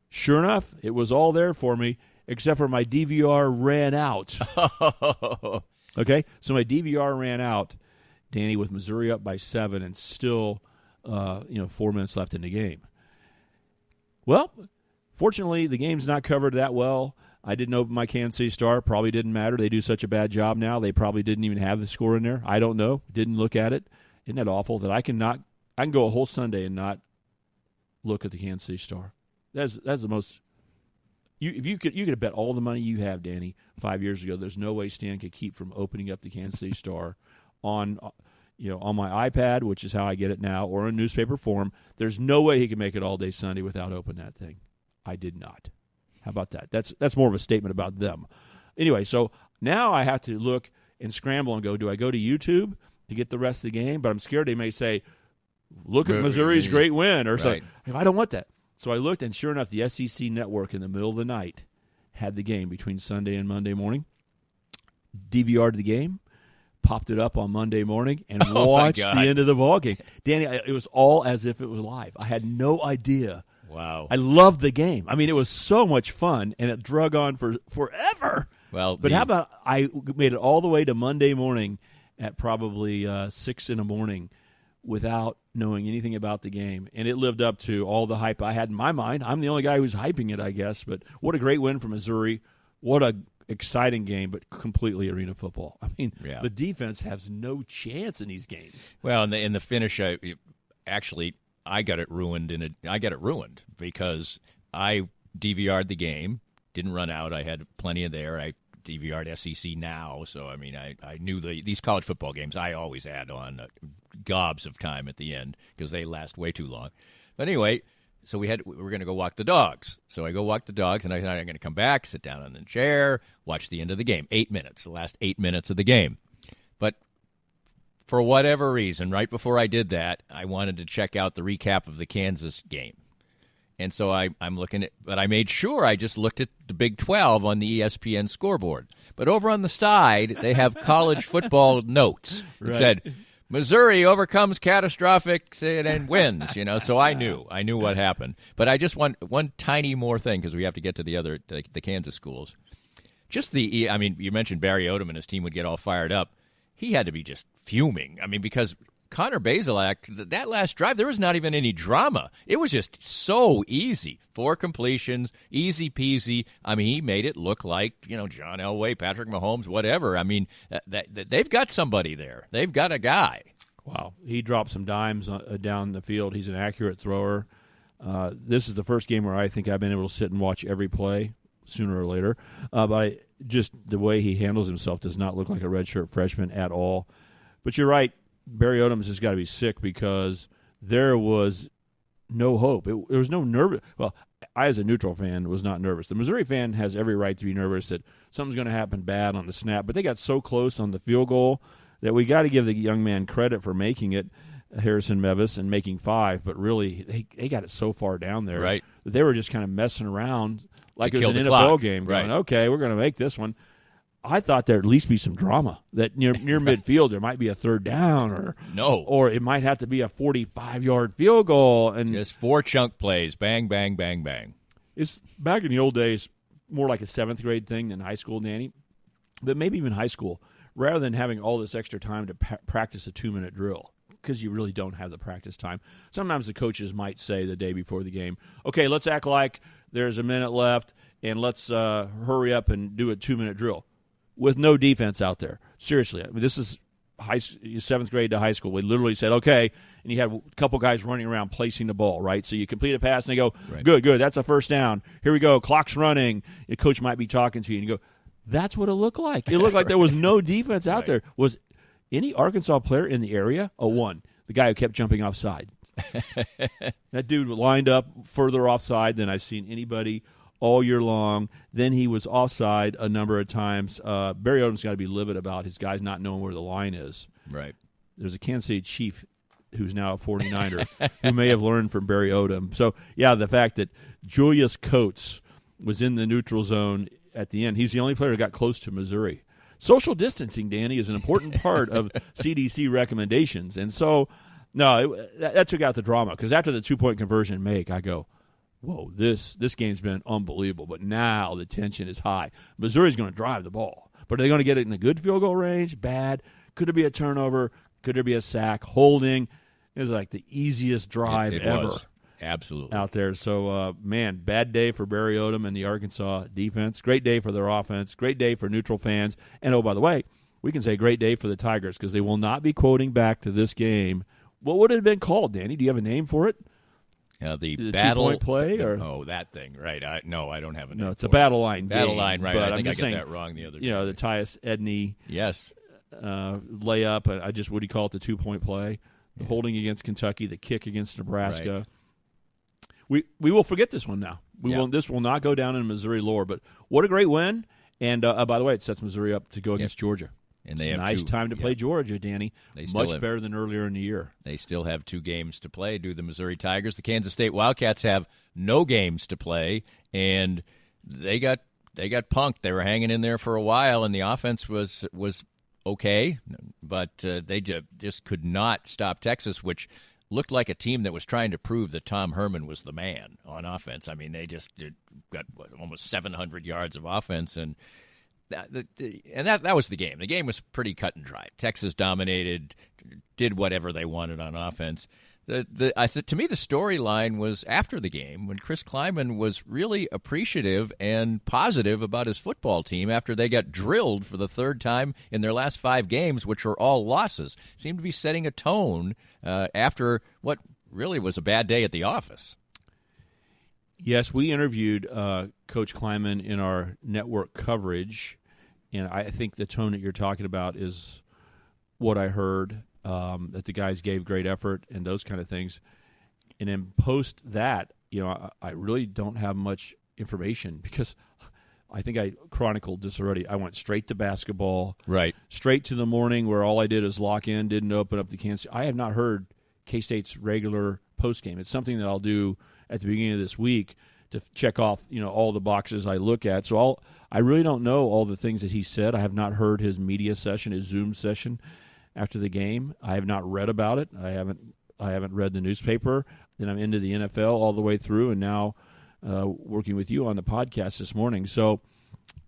Sure enough, it was all there for me, except for my DVR ran out. Okay, so my DVR ran out, Danny, with Missouri up by 7 and still, 4 minutes left in the game. Well, fortunately, the game's not covered that well. I didn't open my Kansas City Star. Probably didn't matter. They do such a bad job now. They probably didn't even have the score in there. I don't know. Didn't look at it. Isn't that awful that I can go a whole Sunday and not look at the Kansas City Star? That's the most. You could have bet all the money you have, Danny, 5 years ago. There's no way Stan could keep from opening up the Kansas City Star on my iPad, which is how I get it now, or in newspaper form. There's no way he could make it all day Sunday without opening that thing. I did not. How about that? That's more of a statement about them. Anyway, so now I have to look and scramble and go, do I go to YouTube to get the rest of the game? But I'm scared they may say, look at Missouri's great win or something. I don't want that. So I looked, and sure enough, the SEC network in the middle of the night had the game between Sunday and Monday morning. DVR'd the game, popped it up on Monday morning, and watched the end of the ball game. Danny, it was all as if it was live. I had no idea. Wow. I loved the game. I mean, it was so much fun, and it drug on for forever. Well, but how about I made it all the way to Monday morning at probably 6 in the morning without knowing anything about the game, and it lived up to all the hype I had in my mind. I'm the only guy who's hyping it, I guess, but what a great win for Missouri. What a exciting game, but completely arena football. I mean, the defense has no chance in these games. Well, in the finish, I got it ruined. I got it ruined because I DVR'd the game, didn't run out. I had plenty of there. I DVR'd SEC Now, so I mean, I knew these college football games. I always add on gobs of time at the end because they last way too long. But anyway, so we were going to go walk the dogs. So I go walk the dogs, and I'm going to come back, sit down on the chair, watch the end of the game. 8 minutes, the last 8 minutes of the game. But for whatever reason, right before I did that, I wanted to check out the recap of the Kansas game. And so I'm looking at, but I made sure I just looked at the Big 12 on the ESPN scoreboard. But over on the side, they have college football notes. It said, Missouri overcomes catastrophic and wins, so I knew what happened. But I just want one tiny more thing because we have to get to the Kansas schools. Just you mentioned Barry Odom and his team would get all fired up. He had to be just fuming. I mean, because Connor Bazelak, that last drive, there was not even any drama. It was just so easy. 4 completions, easy peasy. I mean, he made it look like, John Elway, Patrick Mahomes, whatever. I mean, they've got somebody there. They've got a guy. Wow. He dropped some dimes down the field. He's an accurate thrower. This is the first game where I think I've been able to sit and watch every play sooner or later. But just the way he handles himself does not look like a redshirt freshman at all. But you're right. Barry Odom's just got to be sick because there was no hope. There was no nervous. Well, I, as a neutral fan, was not nervous. The Missouri fan has every right to be nervous that something's going to happen bad on the snap, but they got so close on the field goal that we got to give the young man credit for making it, Harrison Mevis, and making 5, but really they got it so far down there right. that they were just kind of messing around like it was an NFL game going, right. Okay, we're going to make this one. I thought there'd at least be some drama, that near midfield there might be a third down or it might have to be a 45-yard field goal. And just 4 chunk plays, bang, bang, bang, bang. It's back in the old days more like a 7th grade thing than high school, Danny, but maybe even high school, rather than having all this extra time to practice a 2-minute drill because you really don't have the practice time. Sometimes the coaches might say the day before the game, okay, let's act like there's a minute left and let's hurry up and do a 2-minute drill. With no defense out there. Seriously, I mean, this is 7th grade to high school. We literally said, okay, and you had a couple guys running around placing the ball, right? So you complete a pass, and they go, good, that's a first down. Here we go, clock's running. The coach might be talking to you, and you go, that's what it looked like. It looked like there was no defense out there. Was any Arkansas player in the area? Oh, one, the guy who kept jumping offside. That dude lined up further offside than I've seen anybody all year long. Then he was offside a number of times. Barry Odom's got to be livid about his guys not knowing where the line is. Right. There's a Kansas City Chief who's now a 49er who may have learned from Barry Odom. So, yeah, the fact that Julius Coates was in the neutral zone at the end, he's the only player who got close to Missouri. Social distancing, Danny, is an important part of CDC recommendations. And so, no, that took out the drama, because after the 2-point conversion I go, whoa, this game's been unbelievable. But now the tension is high. Missouri's going to drive the ball. But are they going to get it in a good field goal range? Bad? Could there be a turnover? Could there be a sack? Holding? It was like the easiest drive ever. Was. Absolutely. Out there. So, man, bad day for Barry Odom and the Arkansas defense. Great day for their offense. Great day for neutral fans. And, oh, by the way, we can say great day for the Tigers, because they will not be quoting back to this game. What would it have been called, Danny? Do you have a name for it? The battle 2-point play, or that thing, right? I don't have a name. No, it's a battle line. Battle game, line, right? But I think I got saying, that wrong the other day. You know, the Tyus Edney, yes, layup. What do you call it? The 2-point play, the holding against Kentucky, the kick against Nebraska. Right. We will forget this one now. This will not go down in Missouri lore. But what a great win! And by the way, it sets Missouri up to go against Georgia. And it's they a have nice time to play Georgia, Danny. Much better than earlier in the year. They still have 2 games to play, do the Missouri Tigers. The Kansas State Wildcats have no games to play, and they got punked. They were hanging in there for a while, and the offense was okay, but they just could not stop Texas, which looked like a team that was trying to prove that Tom Herman was the man on offense. I mean, they just got almost 700 yards of offense, and that was the game. The game was pretty cut and dry. Texas dominated, did whatever they wanted on offense. To me, the storyline was after the game, when Chris Kleiman was really appreciative and positive about his football team after they got drilled for the 3rd time in their last 5 games, which were all losses. Seemed to be setting a tone after what really was a bad day at the office. Yes, we interviewed Coach Kleiman in our network coverage, and I think the tone that you're talking about is what I heard, that the guys gave great effort and those kind of things. And then post that, I really don't have much information, because I think I chronicled this already. I went straight to basketball, right? Straight to the morning, where all I did is lock in, didn't open up the Kansas. I have not heard K-State's regular postgame. It's something that I'll do at the beginning of this week to check off, all the boxes I look at. So I really don't know all the things that he said. I have not heard his media session, his Zoom session after the game. I have not read about it. I haven't read the newspaper. Then I'm into the NFL all the way through, and now working with you on the podcast this morning. So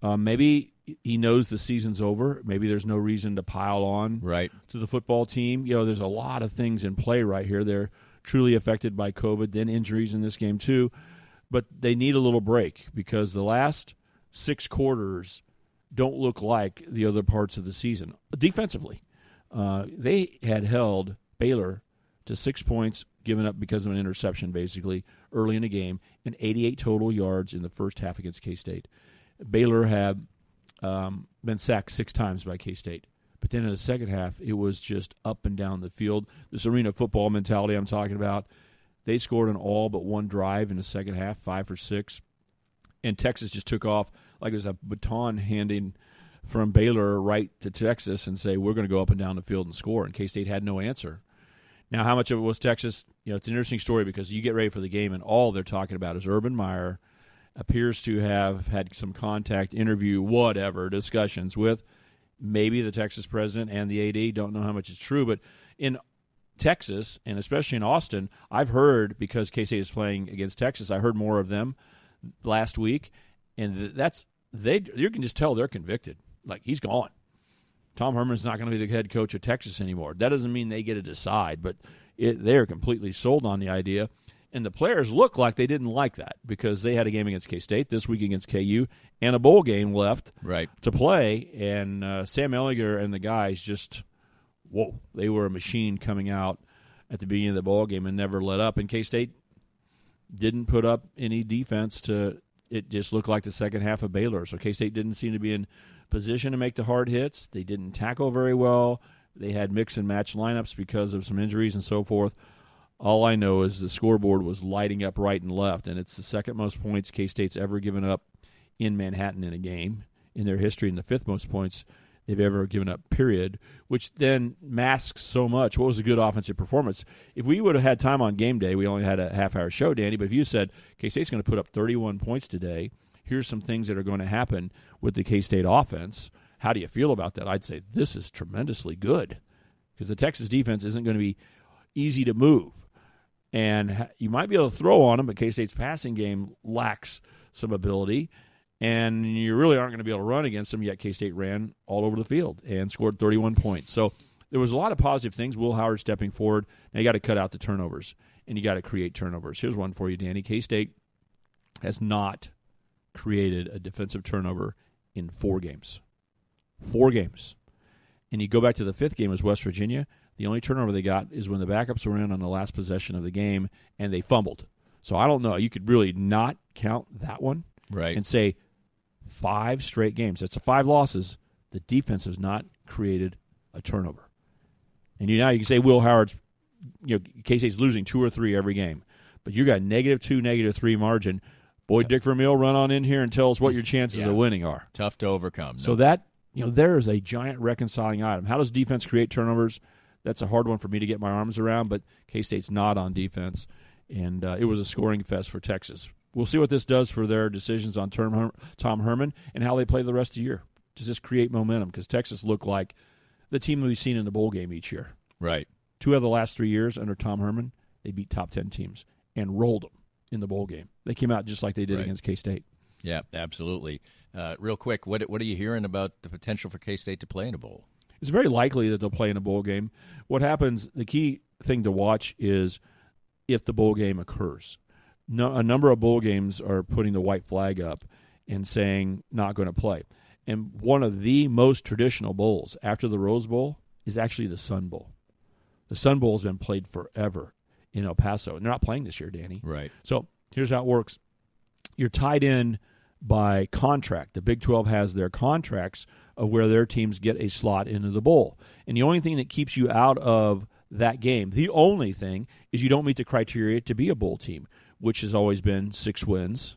maybe he knows the season's over. Maybe there's no reason to pile on to the football team. There's a lot of things in play right here. They're truly affected by COVID, then injuries in this game too. But they need a little break, because the last 6 quarters don't look like the other parts of the season. Defensively, they had held Baylor to 6 points given up because of an interception, basically, early in the game, and 88 total yards in the first half against K-State. Baylor had been sacked 6 times by K-State. But then in the second half, it was just up and down the field. This arena football mentality I'm talking about, they scored on all but 1 drive in the second half, 5 for 6. And Texas just took off like it was a baton handing from Baylor right to Texas and say, we're going to go up and down the field and score. And K-State had no answer. Now, how much of it was Texas? It's an interesting story, because you get ready for the game, and all they're talking about is Urban Meyer appears to have had some contact, interview, whatever, discussions with maybe the Texas president and the AD. Don't know how much is true, but in Texas, and especially in Austin, I've heard, because K-State is playing against Texas, I heard more of them last week, and you can just tell they're convicted. Like, he's gone. Tom Herman's not going to be the head coach of Texas anymore. That doesn't mean they get to decide, but they're completely sold on the idea. And the players look like they didn't like that, because they had a game against K-State, this week against KU, and a bowl game left to play. And Sam Ehlinger and the guys just whoa, they were a machine coming out at the beginning of the ball game and never let up. And K-State didn't put up any defense it just looked like the second half of Baylor. So K-State didn't seem to be in position to make the hard hits. They didn't tackle very well. They had mix and match lineups because of some injuries and so forth. All I know is the scoreboard was lighting up right and left, and it's the second most points K-State's ever given up in Manhattan in a game in their history, and the fifth most points they've ever given up, period, which then masks so much. What was a good offensive performance? If we would have had time on game day, we only had a half-hour show, Danny, but if you said K-State's going to put up 31 points today, here's some things that are going to happen with the K-State offense, how do you feel about that? I'd say this is tremendously good because the Texas defense isn't going to be easy to move. And you might be able to throw on them, but K-State's passing game lacks some ability, and you really aren't going to be able to run against them, yet K-State ran all over the field and scored 31 points. So there was a lot of positive things. Will Howard stepping forward. Now you got to cut out the turnovers, and you got to create turnovers. Here's one for you, Danny. K-State has not created a defensive turnover in 4 games. 4 games. And you go back to the 5th game as West Virginia. The only turnover they got is when the backups were in on the last possession of the game, and they fumbled. So I don't know. You could really not count that one and say 5 straight games. That's 5 losses. The defense has not created a turnover. And now you can say Will Howard's, K-State's losing 2 or 3 every game. But you got -2, -3 margin. Boy, Dick Vermeil, run on in here and tell us what your chances of winning are. Tough to overcome. So that, there is a giant reconciling item. How does defense create turnovers? That's a hard one for me to get my arms around, but K-State's not on defense, and it was a scoring fest for Texas. We'll see what this does for their decisions on Tom Herman and how they play the rest of the year. Does this create momentum? Because Texas looked like the team that we've seen in the bowl game each year. Right. 2 of the last 3 years under Tom Herman, they beat top 10 teams and rolled them in the bowl game. They came out just like they did against K-State. Yeah, absolutely. Real quick, what are you hearing about the potential for K-State to play in a bowl? It's very likely that they'll play in a bowl game. What happens, the key thing to watch is if the bowl game occurs. A number of bowl games are putting the white flag up and saying not going to play. And one of the most traditional bowls after the Rose Bowl is actually the Sun Bowl. The Sun Bowl has been played forever in El Paso. And they're not playing this year, Danny. Right. So here's how it works. You're tied in by contract. The Big 12 has their contracts of where their teams get a slot into the bowl. And the only thing that keeps you out of that game, the only thing, is you don't meet the criteria to be a bowl team, which has always been 6 wins,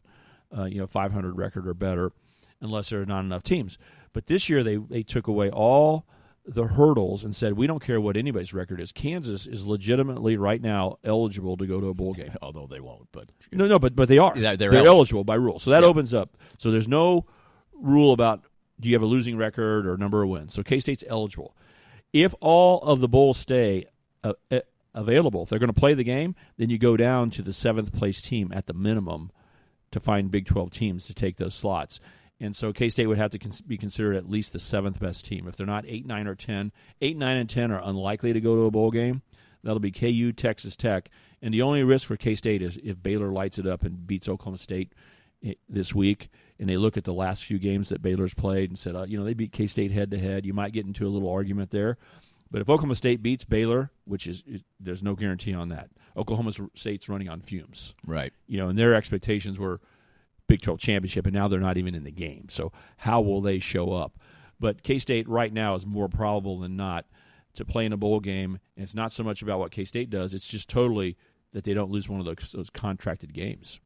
500 record or better, unless there are not enough teams. But this year they took away all the hurdles and said, we don't care what anybody's record is. Kansas is legitimately right now eligible to go to a bowl game. Although they won't. But but they are. Yeah, they're eligible by rule. So that opens up. So there's no rule about do you have a losing record or number of wins. So K-State's eligible. If all of the bowls stay available, if they're going to play the game, then you go down to the 7th place team at the minimum to find Big 12 teams to take those slots. And so K-State would have to be considered at least the 7th best team. If they're not 8, 9, or 10, 8, 9, and 10 are unlikely to go to a bowl game. That'll be KU, Texas Tech. And the only risk for K-State is if Baylor lights it up and beats Oklahoma State this week, and they look at the last few games that Baylor's played and said, they beat K-State head-to-head. You might get into a little argument there. But if Oklahoma State beats Baylor, which is there's no guarantee on that. Oklahoma State's running on fumes. Right. And their expectations were Big 12 championship, and now they're not even in the game. So how will they show up? But K-State right now is more probable than not to play in a bowl game, and it's not so much about what K-State does. It's just totally that they don't lose one of those contracted games.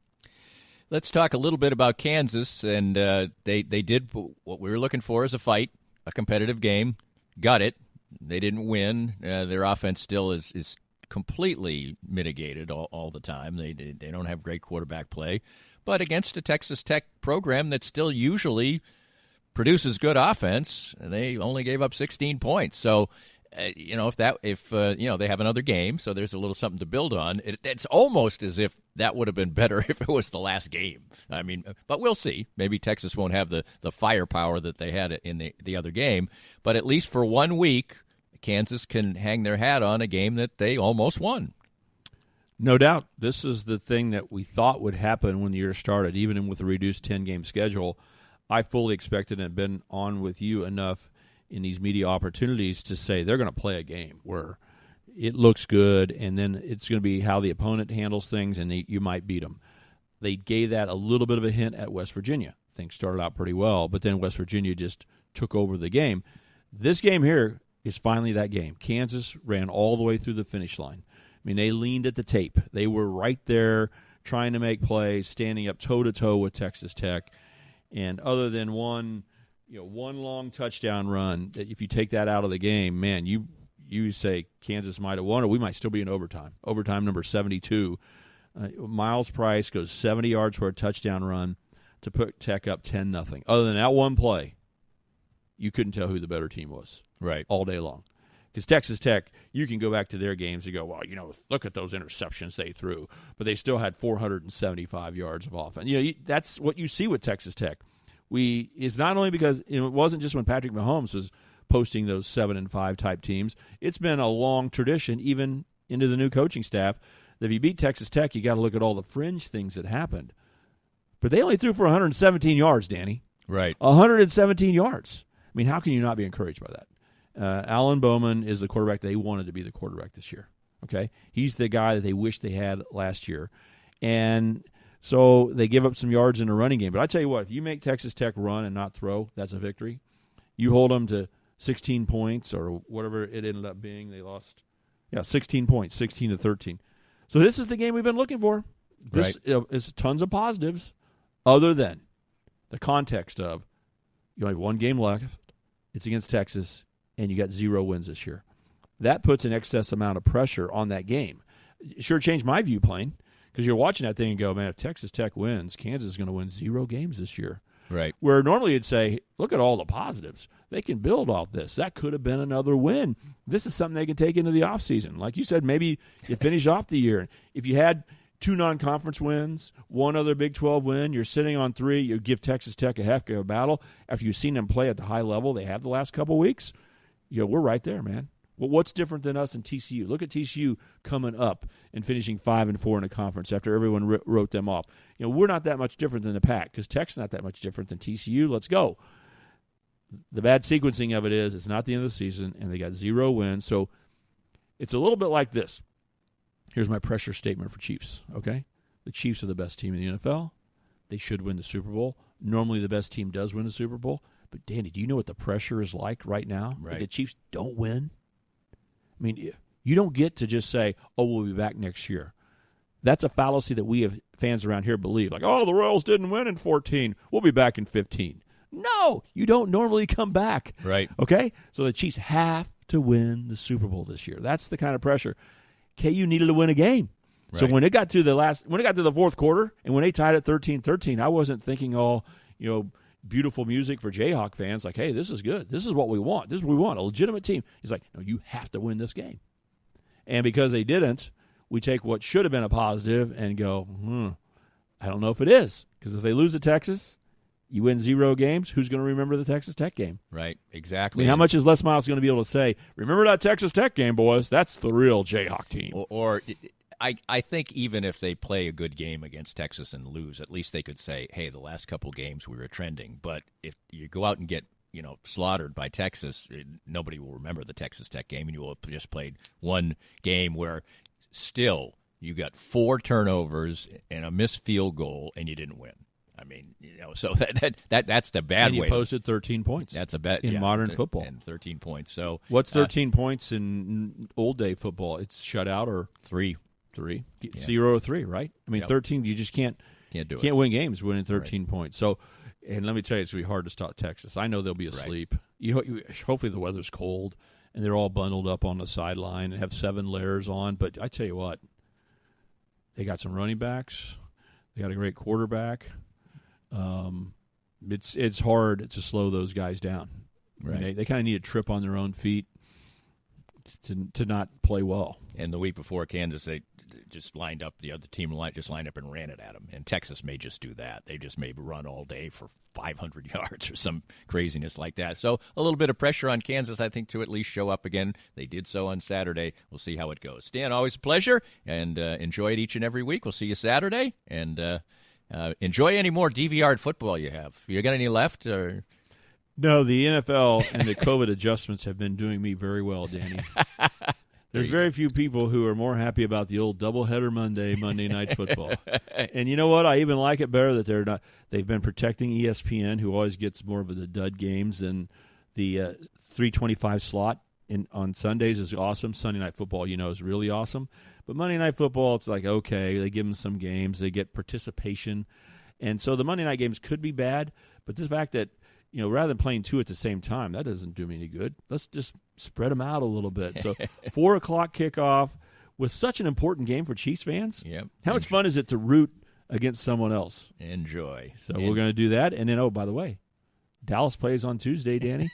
Let's talk a little bit about Kansas, and they did what we were looking for as a fight, a competitive game. Got it. They didn't win. Their offense still is completely mitigated all the time. They don't have great quarterback play. But against a Texas Tech program that still usually produces good offense, they only gave up 16 points. So, if they have another game, so there's a little something to build on. It's almost as if that would have been better if it was the last game. I mean, but we'll see. Maybe Texas won't have the firepower that they had in the other game. But at least for 1 week, Kansas can hang their hat on a game that they almost won. No doubt. This is the thing that we thought would happen when the year started, even with a reduced 10-game schedule. I fully expected and have been on with you enough in these media opportunities to say they're going to play a game where it looks good, and then it's going to be how the opponent handles things, and you might beat them. They gave that a little bit of a hint at West Virginia. Things started out pretty well, but then West Virginia just took over the game. This game here is finally that game. Kansas ran all the way through the finish line. I mean, they leaned at the tape. They were right there trying to make plays, standing up toe-to-toe with Texas Tech. And other than one long touchdown run, if you take that out of the game, man, you say Kansas might have won, or we might still be in overtime. Overtime number 72. Miles Price goes 70 yards for a touchdown run to put Tech up 10-0. Other than that one play, you couldn't tell who the better team was all day long. Because Texas Tech, you can go back to their games and go, well, look at those interceptions they threw. But they still had 475 yards of offense. That's what you see with Texas Tech. It's not only because it wasn't just when Patrick Mahomes was posting those 7-5 type teams. It's been a long tradition, even into the new coaching staff, that if you beat Texas Tech, you got to look at all the fringe things that happened. But they only threw for 117 yards, Danny. Right. 117 yards. I mean, how can you not be encouraged by that? Alan Bowman is the quarterback they wanted to be the quarterback this year. Okay, he's the guy that they wish they had last year, and so they give up some yards in the running game. But I tell you what, if you make Texas Tech run and not throw, that's a victory. You hold them to 16 points or whatever it ended up being. They lost, 16 points, 16-13. So this is the game we've been looking for. This is tons of positives, other than the context of you only have one game left. It's against Texas, and you got 0 wins this year. That puts an excess amount of pressure on that game. It sure changed my viewplane, because you're watching that thing and go, man, if Texas Tech wins, Kansas is going to win 0 games this year. Right. Where normally you'd say, look at all the positives. They can build off this. That could have been another win. This is something they can take into the offseason. Like you said, maybe you finish off the year. If you had 2 non-conference wins, 1 other Big 12 win, you're sitting on 3, you give Texas Tech a half game battle. After you've seen them play at the high level they have the last couple of weeks, we're right there, man. Well, what's different than us and TCU? Look at TCU coming up and finishing 5-4 in a conference after everyone wrote them off. We're not that much different than the Pac, because Tech's not that much different than TCU. Let's go. The bad sequencing of it is it's not the end of the season, and they got 0 wins. So it's a little bit like this. Here's my pressure statement for Chiefs, okay? The Chiefs are the best team in the NFL. They should win the Super Bowl. Normally the best team does win the Super Bowl. But, Danny, do you know what the pressure is like right now? Right. If the Chiefs don't win? I mean, you don't get to just say, we'll be back next year. That's a fallacy that we have fans around here believe. Like, the Royals didn't win in 14. We'll be back in 15. No, you don't normally come back. Right. Okay? So the Chiefs have to win the Super Bowl this year. That's the kind of pressure. KU needed to win a game. Right. So when it got to the fourth quarter and when they tied at 13-13, I wasn't thinking beautiful music for Jayhawk fans, like, hey, this is good. This is what we want. This is what we want, a legitimate team. He's like, no, you have to win this game. And because they didn't, we take what should have been a positive and go, I don't know if it is. Because if they lose to Texas, you win 0 games, who's going to remember the Texas Tech game? Right, exactly. I mean, how much is Les Miles going to be able to say, remember that Texas Tech game, boys? That's the real Jayhawk team. I think even if they play a good game against Texas and lose, at least they could say, hey, the last couple games we were trending. But if you go out and get slaughtered by Texas, nobody will remember the Texas Tech game, and you will have just played one game where still you got 4 turnovers and a missed field goal, and you didn't win. I mean, so that's the bad way. And you posted 13 points. That's a bet in modern football. And 13 points. So what's 13 points in old day football? It's shutout or 3. 0 or 3, right? I mean, 13. You just can't win games winning 13 points. So, and let me tell you, it's gonna be hard to stop Texas. I know they'll be asleep. Right. Hopefully the weather's cold and they're all bundled up on the sideline and have 7 layers on. But I tell you what, they got some running backs. They got a great quarterback. It's hard to slow those guys down. Right. I mean, they kind of need to trip on their own feet to not play well. And the week before Kansas, they just lined up, the other team just lined up and ran it at them. And Texas may just do that. They just may run all day for 500 yards or some craziness like that. So a little bit of pressure on Kansas, I think, to at least show up again. They did so on Saturday. We'll see how it goes. Stan, always a pleasure, and enjoy it each and every week. We'll see you Saturday, and enjoy any more DVR football you have. You got any left? Or? No, the NFL and the COVID adjustments have been doing me very well, Danny. There's very few people who are more happy about the old doubleheader Monday Night Football. And you know what? I even like it better that they've been protecting ESPN, who always gets more of the dud games, and the 3:25 slot on Sundays is awesome. Sunday Night Football, is really awesome. But Monday Night Football, it's like, okay, they give them some games. They get participation. And so the Monday night games could be bad, but the fact that, rather than playing two at the same time, that doesn't do me any good. Let's just spread them out a little bit. So 4 o'clock kickoff with such an important game for Chiefs fans. Yep. How much fun is it to root against someone else? Enjoy. So we're going to do that. And then, oh, by the way, Dallas plays on Tuesday, Danny.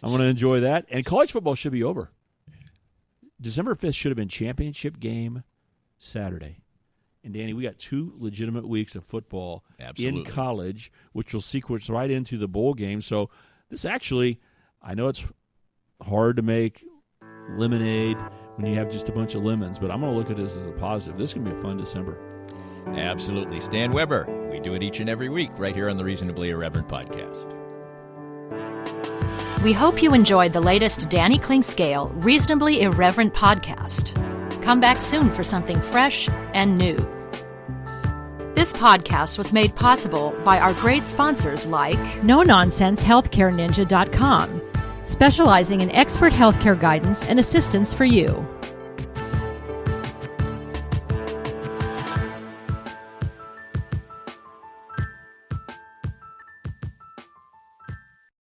I'm going to enjoy that. And college football should be over. December 5th should have been championship game Saturday. And, Danny, we got 2 legitimate weeks of football in college, which will sequence right into the bowl game. So this actually, I know it's hard to make lemonade when you have just a bunch of lemons, but I'm going to look at this as a positive. This is going to be a fun December. Absolutely. Stan Weber. We do it each and every week right here on the Reasonably Irreverent podcast. We hope you enjoyed the latest Danny Klingscale Reasonably Irreverent podcast. Come back soon for something fresh and new. This podcast was made possible by our great sponsors like NoNonsenseHealthcareNinja.com, specializing in expert healthcare guidance and assistance for you.